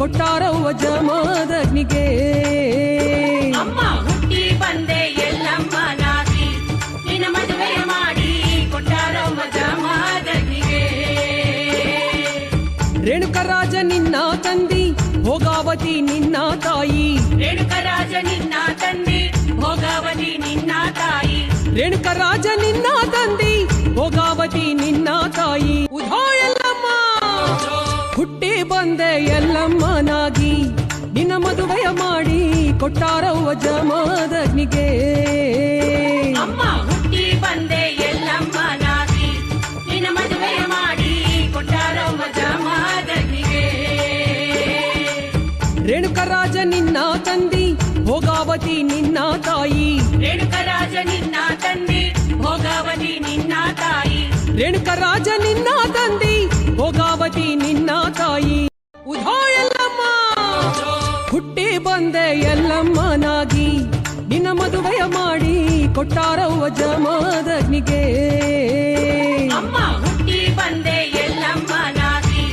ಕೊಟ್ಟಾರವ್ವ ಜಮದಗ್ನಿಗೆ ಅಮ್ಮ ಹುಟ್ಟಿ ಬಂದೆ ಎಲ್ಲಮ್ಮನಾಗಿ ನಿನ್ನ ಮದುವೆ ಮಾಡಿ ಕೊಟ್ಟಾರವ್ವ ಜಮದಗ್ನಿಗೆ ರೇಣುಕರಾಜ ನಿನ್ನ ತಂದಿ ಭೋಗಾವತಿ ನಿನ್ನ ತಾಯಿ ರೇಣುಕರಾಜ ನಿನ್ನ ತಂದಿ ಭೋಗಾವತಿ ನಿನ್ನ ತಾಯಿ ರೇಣುಕರಾಜ ನಿನ್ನ ತಂದಿ ಭೋಗಾವತಿ ನಿನ್ನ ತಾಯಿ ಉಧೋ ಎಲ್ಲಮ್ಮ ಹುಟ್ಟಿ ಬಂದೆ ಎಲ್ಲಮ್ಮನಾಗಿ ನಿನ್ನ ಮದುವೆಯ ಮಾಡಿ ಕೊಟ್ಟಾರವ್ವ ಜಮದಗ್ನಿಗೆ ಅಮ್ಮ ಹುಟ್ಟಿ ಬಂದೆ ಎಲ್ಲಮ್ಮನಾಗಿ ನಿನ್ನ ಮದುವೆ ಮಾಡಿ ಕೊಟ್ಟಾರವ್ವ ಜಮದಗ್ನಿಗೆ ರೇಣುಕರಾಜ ನಿನ್ನ ತಂದಿ ಭೋಗಾವತಿ ಭೋಗಾವತಿ ನಿನ್ನ ತಾಯಿ ರೇಣುಕರಾಜ ನಿನ್ನ ತಂದೆ ಭೋಗಾವತಿ ನಿನ್ನ ತಾಯಿ ರೇಣುಕರಾಜ ನಿನ್ನ ತಂದೆ ಭೋಗಾವತಿ ನಿನ್ನ ತಾಯಿ ಉಧೋ ಎಲ್ಲಮ್ಮ ಹುಟ್ಟಿ ಬಂದೆ ಎಲ್ಲಮ್ಮನಾಗಿ ನಿನ್ನ ಮದುವೆಯ ಮಾಡಿ ಕೊಟ್ಟಾರವ್ವ ಜಮದಗ್ನಿಗೆ ಅಮ್ಮ ಹುಟ್ಟಿ ಬಂದೆ ಎಲ್ಲಮ್ಮನಾಗಿ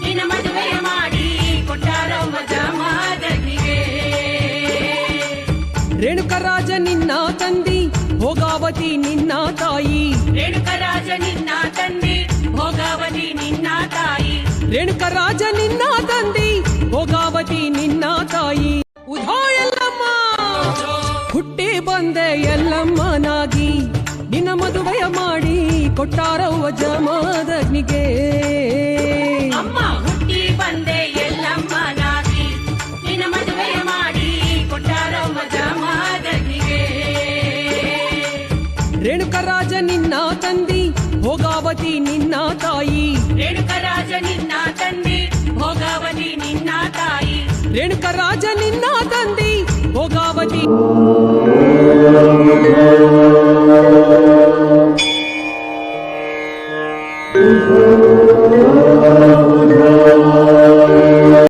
ನಿನ್ನ ಮದುವೆಯ ಮಾಡಿ ಕೊಟ್ಟಾರವ್ವ ಜಮದಗ್ನಿಗೆ ರೇಣುಕರಾಜ ನಿನ್ನ ತಂದಿ ಭೋಗಾವತಿ ನಿನ್ನ ತಾಯಿ ರೇಣುಕರಾಜ ನಿನ್ನ ತಂದೆ ಭೋಗಾವತಿ ನಿನ್ನ ತಾಯಿ ರೇಣುಕರಾಜ ನಿನ್ನ ತಂದಿ ಭೋಗಾವತಿ ನಿನ್ನ ತಾಯಿ ಉಧೋ ಎಲ್ಲಮ್ಮ ಹುಟ್ಟಿ ಬಂದೆ ಎಲ್ಲಮ್ಮನಾಗಿ ನಿನ್ನ ಮದುವೆಯ ಮಾಡಿ ಕೊಟ್ಟಾರವ್ವ ಜಮದಗ್ನಿಗೆ ಅಮ್ಮ ಹುಟ್ಟಿ ಬಂದೆ ಎಲ್ಲಮ್ಮನಾಗಿ ನಿನ್ನ ಮದುವೆಯ ಮಾಡಿ ಕೊಟ್ಟಾರವ್ವ ಜಮದಗ್ನಿಗೆ ರೇಣುಕರಾಜ ನಿನ್ನ ತಂದಿ ಭೋಗಾವತಿ ನಿನ್ನ ತಾಯಿ ರೇಣುಕರಾಜ ನಿನ್ನ ತಂದೆ ಭೋಗಾವತಿ ನಿನ್ನ ತಾಯಿ ರೇಣುಕರಾಜ ನಿನ್ನ ತಂದಿ ಭೋಗಾವತಿ